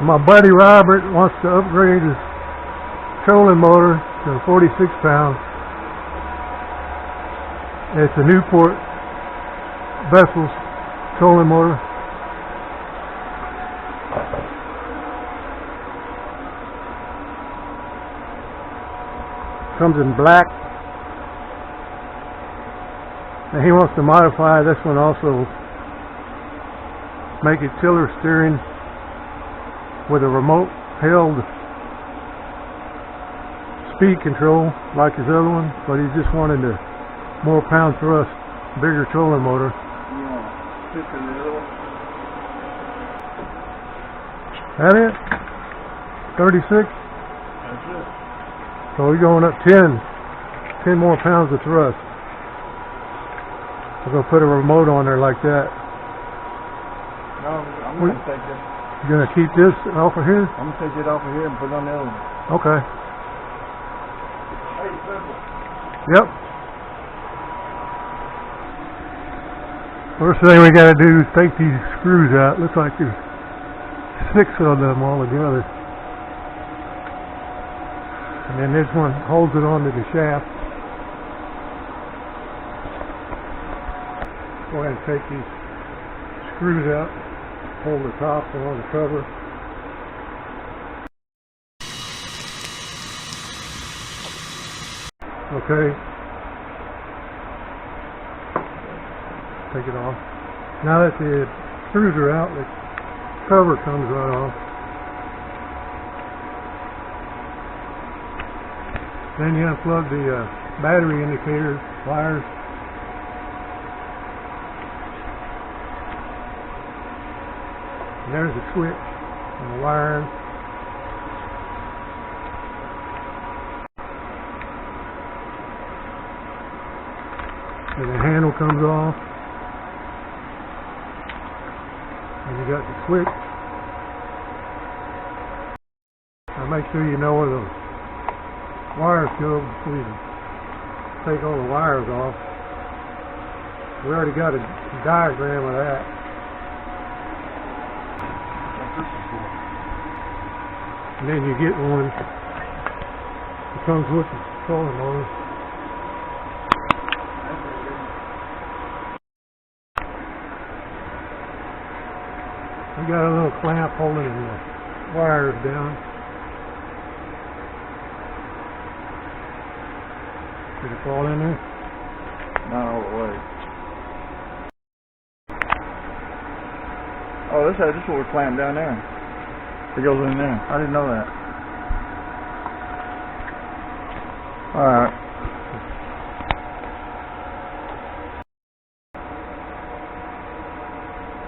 My buddy Robert wants to upgrade his trolling motor to 46 pounds. It's a NewPort Vessels trolling motor. Comes in black. And he wants to modify this one also, make it tiller steering with a remote held speed control like his other one, but he just wanted a more pound thrust, bigger trolling motor. That it? 36? That's it. So we're going up 10 more pounds of thrust. We're going to put a remote on there like that. No, I'm going to take this. You're going to keep this off of here? I'm going to take it off of here and put it on the other one. Okay. Hey, simple. Yep. First thing we got to do is take these screws out. Looks like there's 6 of them all together. And then this one holds it onto the shaft. Go ahead and take these screws out. Hold the top on the cover. Okay. Take it off. Now that the screws are out, the cover comes right off. Then you unplug the battery indicator wires. And there's the switch and the wires. And the handle comes off. And you got the switch. Now make sure you know where the wires go before you take all the wires off. We already got a diagram of that. And then you get one that comes with the trolling motor. We got a little clamp holding the wires down. Did it fall in there? Not all the way. Oh, this is what we're clamped down there. It goes in there. I didn't know that. Alright.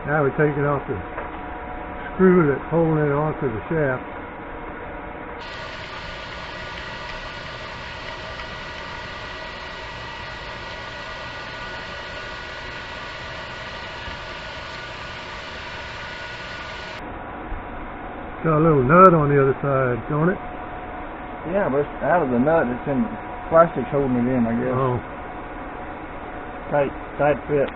Now we take it off the screw that's holding it onto the shaft. Got a little nut on the other side, don't it? Yeah, but it's out of the nut. It's in the plastic's holding it in, I guess. Oh. Tight fit.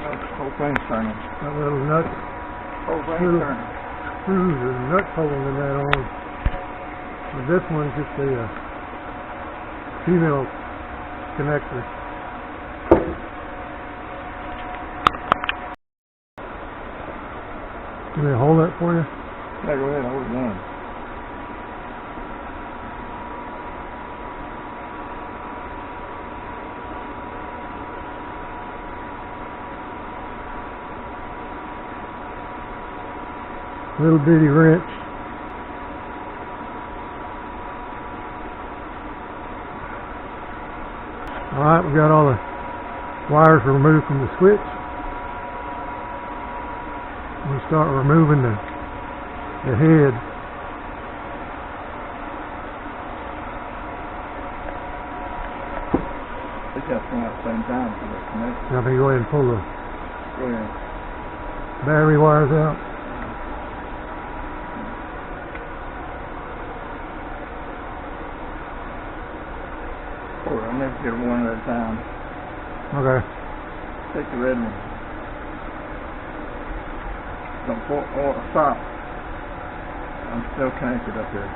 The whole thing's turning. That little nut. Whole thing's turning. Screws and nuts holding that on. But this one's just a female connector. Can I hold that for you? Yeah, go ahead, hold it down. Little bitty wrench. Alright, we got all the wires removed from the switch. We'll start removing the head. They got to come out at the same time for that connection. Now, go ahead and pull the Go ahead. battery wires out. Or I'll never get one at a time. Okay. Take the red one. Don't pull, oh, stop. I'm still connected up here.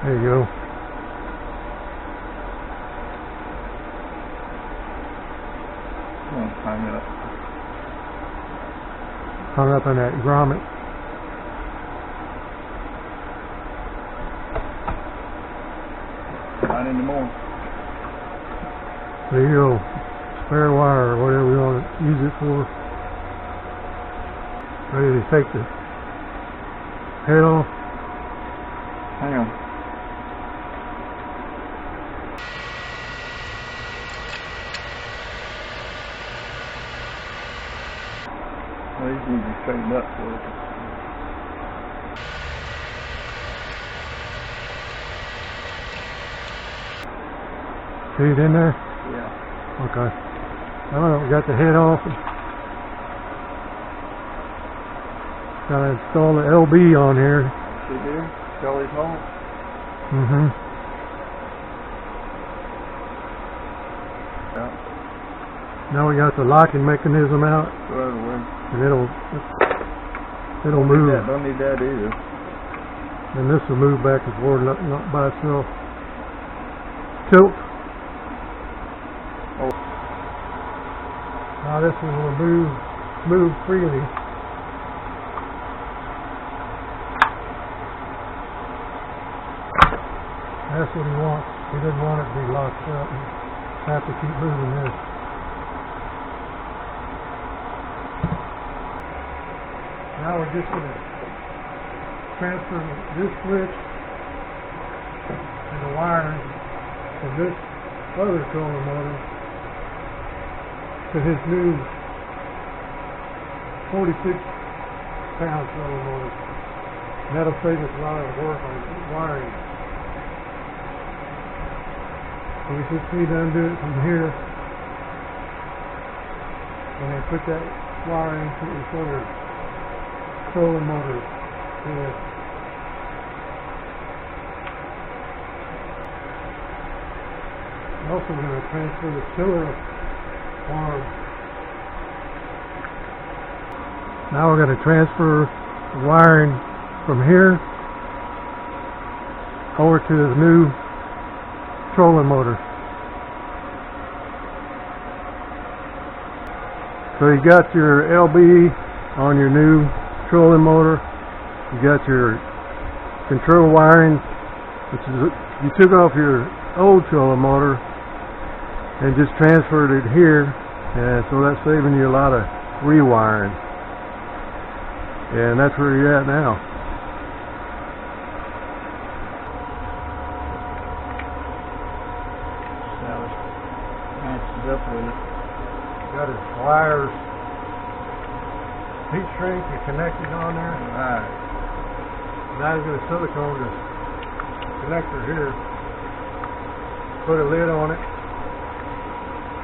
There you go. Come on, hang it up. Hung up on that grommet. Not anymore. There you go. Spare wire or whatever we want to use it for. Ready to take the head off. Hang on. Well, these need to be straightened up so we can... See it in there? Yeah. Okay. I don't know, we got the head off. Gotta install the LB on here. See here? Scully's hole? Mm-hmm. Yeah. Now we got the locking mechanism out, Go over with. and it'll move. Don't need that either. And this will move back and forth, not by itself. Tilt. Oh. Now this one will move freely. That's what he wants. He doesn't want it to be locked up. You have to keep moving this. Now we're just going to transfer this switch and the wiring from this other trolling motor to his new 46-pound trolling motor. And that'll save us a lot of work on wiring. So we just need to undo it from here and then put that wire into this other trolling motor here. Also going to transfer the tiller arm. Now we're going to transfer the wiring from here over to the new trolling motor. So you got your LB on your new trolling motor. You got your control wiring, which is you took off your old trolling motor and just transferred it here, and so that's saving you a lot of rewiring. And that's where you're at now. Matches up with it. Got his wires heat shrink and connected on there. Alright. Now he's going to silicone the connector here. Put a lid on it.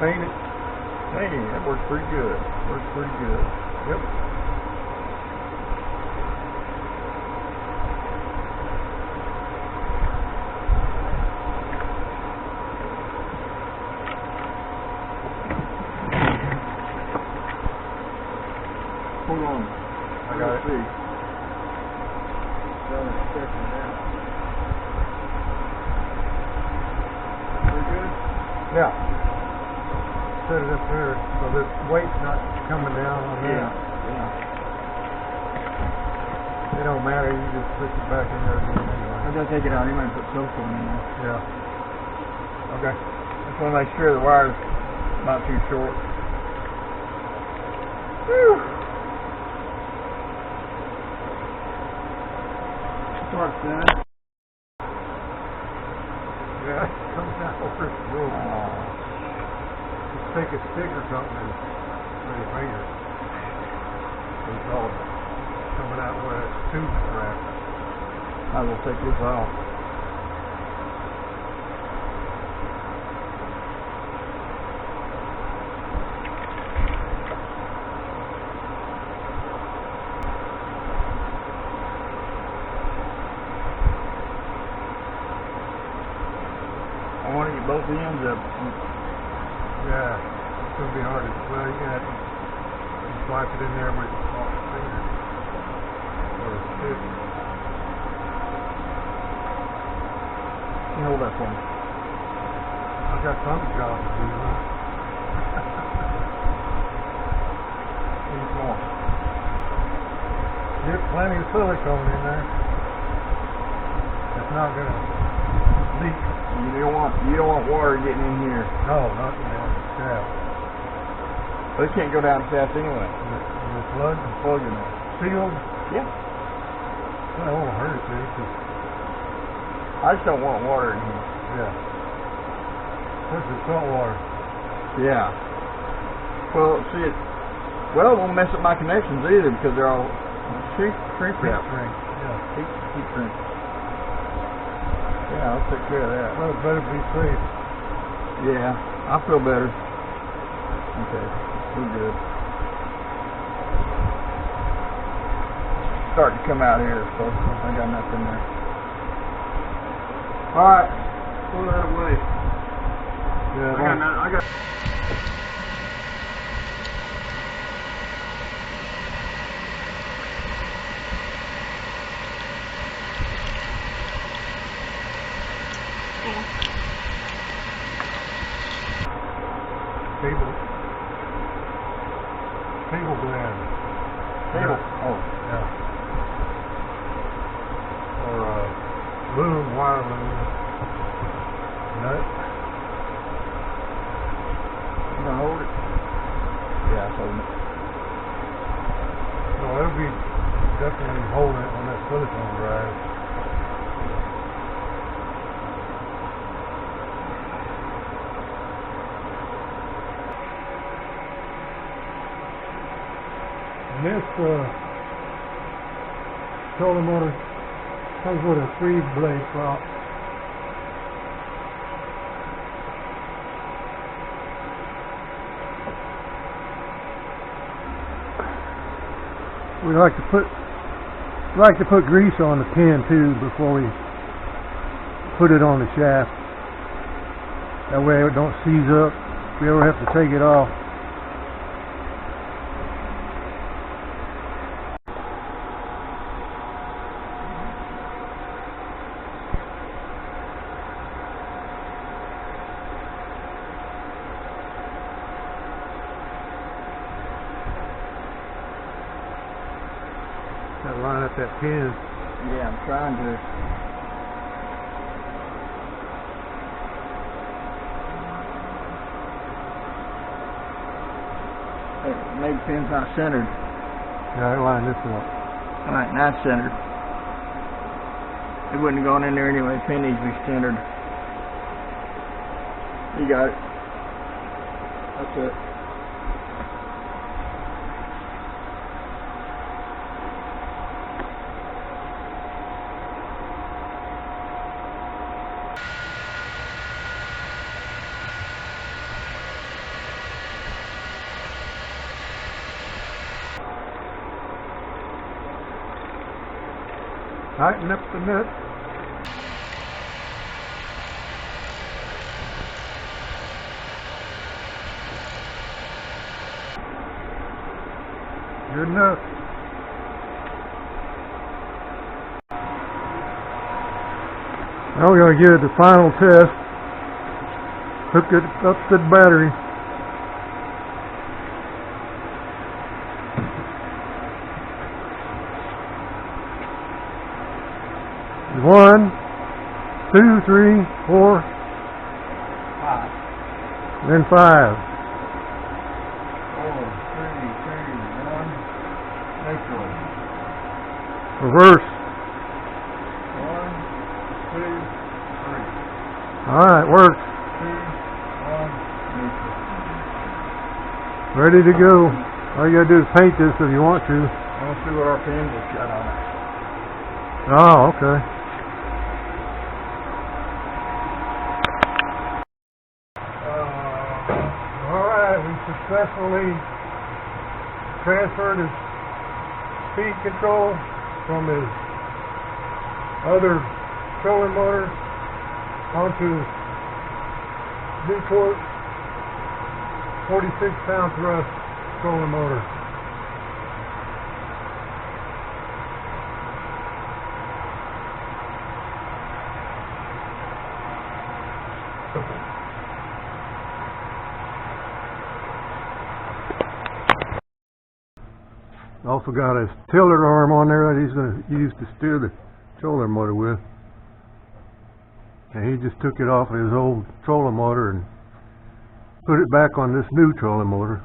Paint it. Hey, that works pretty good. Works pretty good. Yep. Hold on. I got it. See. Checking it out. Pretty good? Yeah. Set it up there so this weight's not coming down on there. Yeah. It don't matter, you just push it back in there again anyway. I gotta take it out. You might put silicone in there. Yeah. Okay. Just want to make sure the wire's not too short. Whew. Starts then. Yeah, it comes out over its room. Just take a stick or something and put your finger. It's all coming out where that tube's wrapped. I will take this off. want to get both ends up. Yeah, it's going to be hard. Well, you're going to have to swipe it in there with the finger. Or a stick. You hold that for me. I've got some jobs to do. Even more. Get plenty of silicone in there. It's not going to leak. You don't want water getting in here. No, not in the shaft. But it can't go down the shaft anyway. The plug? Plug in there. Sealed? Yeah. That won't hurt it, see? I just don't want water in here. Yeah. Especially salt water. Yeah. Well, see it. Well, it won't mess up my connections either because they're all shrink wrap. Yeah. Heat shrink. Yeah, I'll take care of that. Well, it better be safe. Yeah, I feel better. Okay, we're good. Starting to come out here, so I got nothing there. All right, pull that away. Yeah, I got. Cable blend. Cable. Yeah. Oh. Yeah. Or loom, wire loom. Nut. You gonna hold it? Yeah, I'm holding it. No, it'll be definitely holding it when that silicone dries. And this trolling motor comes with a 3-blade prop. We like to put grease on the pin too before we put it on the shaft. That way it don't seize up if we ever have to take it off. Gotta line up that pin. Yeah, I'm trying to. Maybe pin's not centered. Yeah, I line this one. Alright, now it's centered. It wouldn't have gone in there anyway. Pin needs to be centered. You got it. That's it. Tighten up the nut. Good enough. Now we're going to give it the final test. Hook it up to the battery. One, two, three, four, Five. then five. 4, 3, 2, 1. Neutral. Reverse. 1, 2, 3. Alright, works. 2, 1. Neutral. Ready to go. All you gotta do is paint this if you want to. I want to see what our pins have got on it. Oh, okay. Alright, we successfully transferred his speed control from his other trolling motor onto NewPort 46-pound thrust trolling motor. Also got his tiller arm on there that he's going to use to steer the trolling motor with. And he just took it off of his old trolling motor and put it back on this new trolling motor.